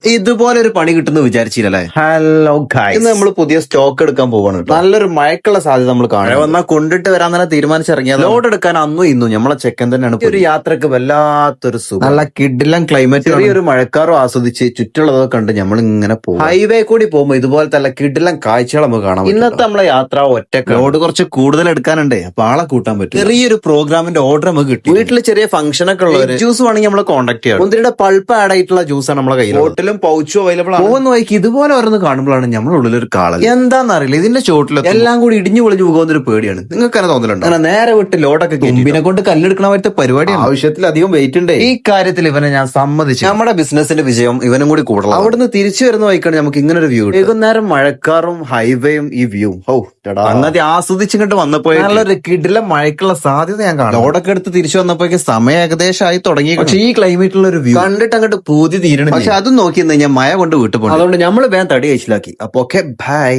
ഇതുപോലെ ഒരു പണി കിട്ടുന്നു വിചാരിച്ചില്ലല്ലേ? ഹലോ ഗൈസ്, ഇന്ന് നമ്മൾ പുതിയ സ്റ്റോക്ക് എടുക്കാൻ പോവാണ് കേട്ടോ. നല്ലൊരു മഴക്കുള്ള സാധ്യത നമ്മൾ കാണും. വന്നാൽ കൊണ്ടിട്ട് വരാൻ തന്നെ തീരുമാനിച്ചിറങ്ങിയത്. ലോഡ് എടുക്കാൻ അന്നും ഇന്നും നമ്മളെ ചെക്കൻ തന്നെയാണ്. ഒരു യാത്രക്ക് വല്ലാത്തൊരു സുഖം, നല്ല കിഡിലം ക്ലൈമറ്റ്, ചെറിയൊരു മഴക്കാറും ആസ്വദിച്ച് ചുറ്റുള്ളതൊക്കെ കണ്ട് നമ്മൾ ഇങ്ങനെ പോകും. ഹൈവേ കൂടി പോകുമ്പോൾ ഇതുപോലത്തെ നല്ല കിടിലം കാഴ്ചകൾ നമുക്ക് കാണാം. ഇന്നത്തെ നമ്മളെ യാത്ര ഒറ്റക്ക്, ലോഡ് കുറച്ച് കൂടുതൽ എടുക്കാനുണ്ട്. അപ്പൊ ആളെ കൂട്ടാൻ പറ്റും. ചെറിയൊരു പ്രോഗ്രാമിന്റെ ഓർഡർ നമുക്ക് കിട്ടി. വീട്ടിൽ ചെറിയ ഫംഗ്ഷൻ ഒക്കെ ഉള്ളവര് ജ്യൂസ് വേണമെങ്കിൽ നമ്മളെ കോൺടാക്ട് ചെയ്യാം. മുന്തിരിയുടെ പൾപ്പ് ആഡ് ആയിട്ടുള്ള ജ്യൂസാണ് നമ്മളെ കയ്യിൽ. ബോട്ടിലും പൗച്ചും അവൈലബിൾ ആണ്. പോകുന്ന വഴിക്ക് ഇതുപോലെ ഓരോന്ന് കാണുമ്പോഴാണ് നമ്മുടെ ഉള്ളിലൊരു കാളൽ. എന്താണെന്നറിയില്ല, ഇതിന്റെ ചോട്ടിൽ എല്ലാം കൂടി ഇടിഞ്ഞു പൊളിഞ്ഞു പോകുന്നൊരു പേടിയാണ്. നിങ്ങൾക്ക് തന്നെ തോന്നലുണ്ടോ? അങ്ങനെ നേരെ വിട്ട് ലോഡൊക്കെ തുമ്പിനെ കൊണ്ട് കല്ലെടുക്കണ പറ്റിയ പരിപാടി. ആവശ്യത്തിലധികം വെയിറ്റ് ഉണ്ട്. ഈ കാര്യത്തിൽ ഇവനെ ഞാൻ സമ്മതിച്ചു. നമ്മുടെ ബിസിനസിന്റെ വിജയം ഇവനും കൂടി കൂടുതൽ. അവിടുന്ന് തിരിച്ചു വരുന്ന വഴിക്കാണ് നമുക്ക് ഇങ്ങനെ ഒരു വ്യൂ. വൈകുന്നേരം മഴക്കാറും ഹൈവേയും ഈ വ്യൂ അങ്ങനെ ആസ്വദിച്ചിങ്ങോട്ട് വന്നപ്പോ നല്ലൊരു കിടിലം മഴക്കുള്ള സാധ്യത ഞാൻ കാണാം. ലോഡൊക്കെ എടുത്ത് തിരിച്ചു വന്നപ്പോഴേക്ക് സമയം ഏകദേശമായി തുടങ്ങി. പക്ഷെ ഈ ക്ലൈമറ്റിലുള്ള ഒരു വ്യൂ കണ്ടിട്ട് അങ്ങോട്ട് പൂതി തീരണം. പക്ഷെ അതും നോക്കി ഞാൻ മഴ കൊണ്ട് വീട്ടിൽ പോകും. അതുകൊണ്ട് നമ്മൾ വേഗം തടി കഴിച്ചിലാക്കി. അപ്പൊ ഓക്കെ, ബൈ.